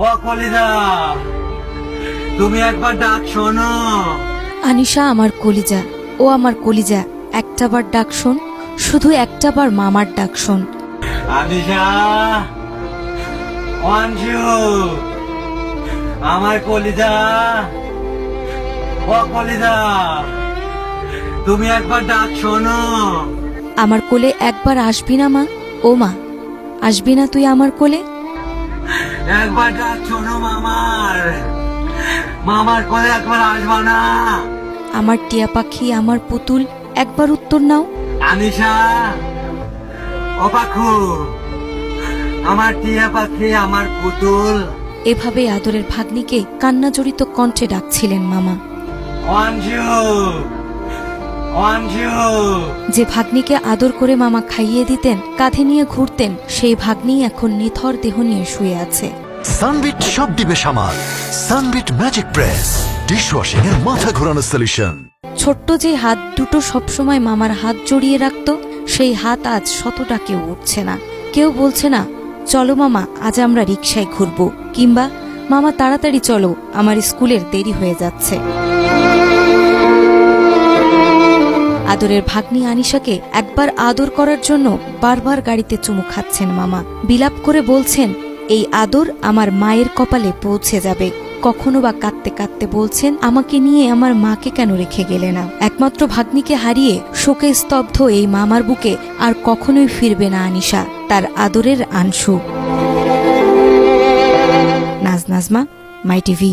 ও কলিজা, তুমি একবার ডাক শোনো। আনিশা আমার কলিজা, ও আমার কলিজা, একটাবার ডাক শোন, শুধু একটাবার মামার ডাক শোন। আনিশা, অঞ্জু, আমার কলিজা, ও কলিজা, তুমি একবার ডাক শোনো। আমার কোলে একবার আসবি না মা? ও মা, আসবি না তুই আমার কোলে? একবার ডাক শোনো মামার, মামার কোলে একবার আসবা না? আমার টিয়া পাখি, আমার পুতুল, একবার উত্তর নাও। আনিশা, ও পাখু, আমার টিয়া পাখি, আমার পুতুল। এভাবে আদরের ভাগ্নিকে কান্নাজড়িত কণ্ঠে ডাকছিলেন মামা। অঞ্জু, অঞ্জু, যে ভাগ্নিকে আদর করে মামা খাইয়ে দিতেন, কাঁধে নিয়ে ঘুরতেন, সেই ভাগ্নি এখন নিথর দেহ নিয়ে শুয়ে আছে। সানবিট সব দিবে সামাল। সানবিট ম্যাজিক প্রেস ডিশওয়াশিং এর মাথা ঘোরানো সলিউশন। ছোট্ট যে হাত দুটো সবসময় মামার হাত জড়িয়ে রাখত, সেই হাত আজ শত ডাকেও উঠছে না। কেউ বলছে না, চলো মামা আজ আমরা রিকশায় ঘুরবো, কিংবা মামা তাড়াতাড়ি চলো আমার স্কুলের দেরি হয়ে যাচ্ছে। আদরের ভাগ্নি আনিশাকে একবার আদর করার জন্য বারবার গাড়িতে চুমু খাচ্ছেন মামা। বিলাপ করে বলছেন, এই আদর আমার মায়ের কপালে পৌঁছে যাবে। কখনো বা কাঁদতে কাঁদতে বলছেন, আমাকে নিয়ে আমার মাকে কেন রেখে গেলে না? একমাত্র ভাগ্নিকে হারিয়ে শোকে স্তব্ধ এই মামার বুকে আর কখনোই ফিরবে না আনিশা, তার আদরের আনশু। নাজমা, মাই টিভি।